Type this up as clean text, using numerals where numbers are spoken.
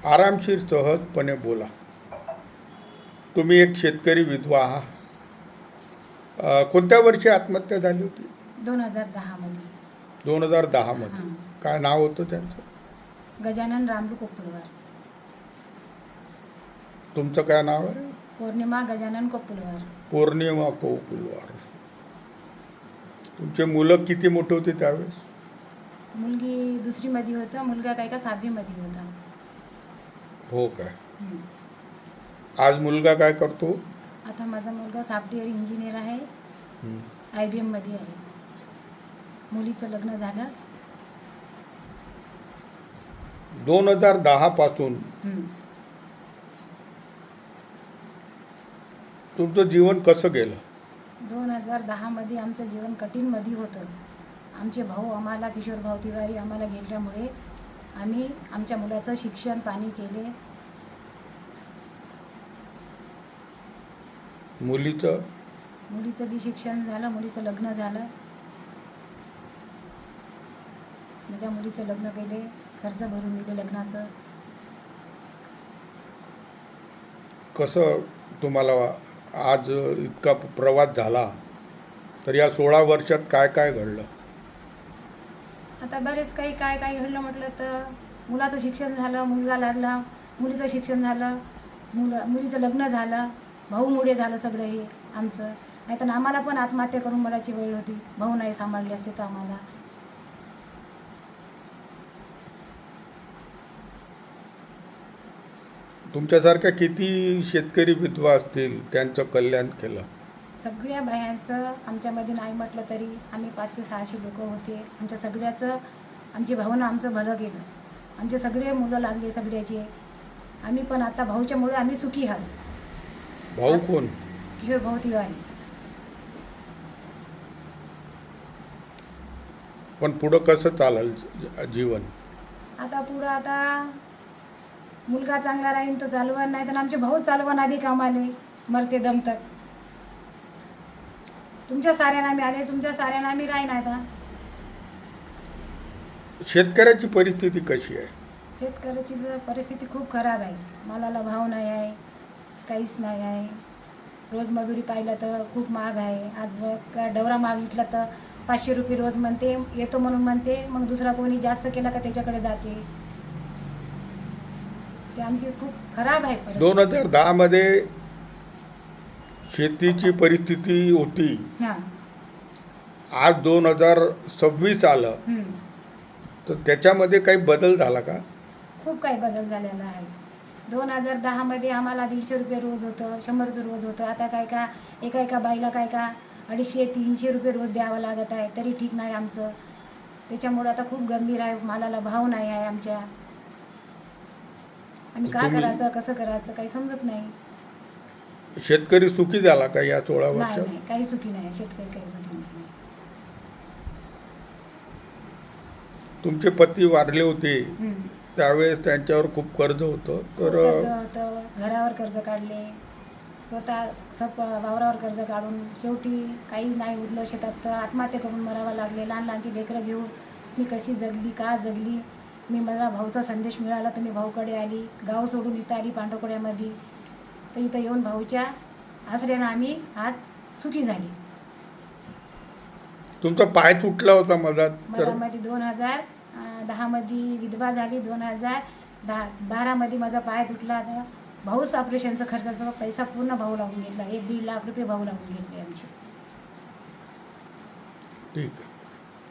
आरामशीर सहजपणे बोला. तुम्ही एक शेतकरी विधवा आहात. कोणत्या वर्षी आत्महत्या झाली होती? 2010 मध्ये. 2010 मध्ये. हां. काय नाव होतं त्यांचं? गजानन रामलू कोप्पुलवार. तुमचं काय नाव आहे? पौर्णिमा गजानन कोप्पुलवार. पौर्णिमा कोकुलवार. तुमचे मुलं किती मोठे होते त्यावेळेस? मुलगी 2री मध्ये होतं, मुलगा काय का 6वी मध्ये होता. हो काय? हं. आज मुलगा काय करतो? आता माझा मुलगा सॉफ्टवेअर इंजिनियर आहे, हं. IBM मध्ये आहे. मुलीचं लग्न झालं. 2010 पासून हं. तुमचं जीवन कसं गेलं? 2010 मध्ये आमचं जीवन कठीणमध्ये होतं. आमचे भाऊ आम्हाला, किशोर भाऊ तिवारी आम्हाला घेतल्यामुळे आम्ही आमच्या मुलाचं शिक्षण पाणी केले. मुलीचं बी शिक्षण झालं, मुलीचं लग्न झालं. माझ्या मुलीचं लग्न केले, खर्च भरून दिले लग्नाचं. कसं तुम्हाला आज इतका प्रवास झाला तर या 16 वर्षात काय काय घडलं? आता बरेच काही काय घडलं म्हटलं तर मुलाचं शिक्षण झालं, मुलगा लागला, मुलीचं शिक्षण झालं, मुलीचं लग्न झालं, भाऊमुळे झालं सगळं हे आमचं. नाही तर आम्हाला पण आत्महत्या करून मराठी वेळ होती. भाऊ नाही सांभाळले असते तर आम्हाला. तुमच्यासारख्या किती शेतकरी विधवा असतील त्यांचं कल्याण केलं? सगळ्या बायांचं आमच्यामध्ये नाही म्हटलं तरी आम्ही 500-600 लोक होते. आमच्या सगळ्याचं, आमची भाऊनं आमचं भलं केलं. आमचे सगळे मुलं लागले सगळ्याचे. आम्ही पण आता भाऊच्यामुळे आम्ही सुखी आहोत. भाऊ कोण? किशोर भाऊ तिवारी. पण पुढं कसं चालेल जीवन? आता पुढं आता मुलगा चांगला राहील तर चालवण, नाही तर आमचे भाऊच चालवण आधी कामाले मरते दम तक. तुमच्या साऱ्यांना आम्ही आले, तुमच्या साऱ्यांना आम्ही राहीन. आता शेतकऱ्याची परिस्थिती कशी आहे? शेतकऱ्याची परिस्थिती खूप खराब आहे. मालाला भाव नाही आहे, काहीच नाही आहे. रोज मजुरी पाहिलं तर खूप महाग आहे. आज डवरा मागितला तर 500 रुपये रोज म्हणते, येतो म्हणून म्हणते, मग दुसरा कोणी जास्त केला का त्याच्याकडे जाते. ते आमची खूप खराब आहे परिस्थिती. 2010 मध्ये शेतीची परिस्थिती होती. हां. आज 2026 आलं हं. तर त्याच्यामध्ये काही बदल झाला का? खूप काही बदल झालेला आहे. 2010 मध्ये आम्हाला 150 रुपये रोज होतं, 100 रुपये रोज होतं. आता काय का एका बाईला काय का 250-300 रुपये रोज द्यावं लागत आहे, तरी ठीक नाही आमचं. त्याच्यामुळं आता खूप गंभीर आहे. मालाला भाव नाही आहे आमच्या. आम्ही काय करायचं, कसं करायचं काही समजत नाही. शेतकरी सुखी झाला का या 16 नाही वर्षात? नाही, काही सुखी नाही. शेतकरी काही सुखी नाही. तुमचे पती वारले होते हं. त्यावेळेस त्यांच्यावर खूप कर्ज होतं खूप तर कर्ज होतं, घरावर कर्ज काढले, स्वतः वावरावर कर्ज काढून शेवटी काही नाही उरलं शेतात तर आत्महत्या करून मरावं लागले. लहान लहानची लेकरं घेऊन मी कशी जगली, का जगली. मला भाऊचा संदेश मिळाला तर मी भाऊकडे आली. गाव सोडून इथं आली पांढरकवड्यामध्ये. तर इथं येऊन भाऊच्या आसऱ्यानं आम्ही आज सुखी झाली. तुमचा पाय तुटला होता मधात तर मध्ये 2010 मध्ये विधवा झाली. 2012 मध्ये माझा पाय तुटला. तर भाऊच ऑपरेशनचा खर्चाचा पैसा पूर्ण भाऊ लावून घेतला. 1-1.5 लाख रुपये भाऊ लावून घेतले आमचे. ठीक आहे.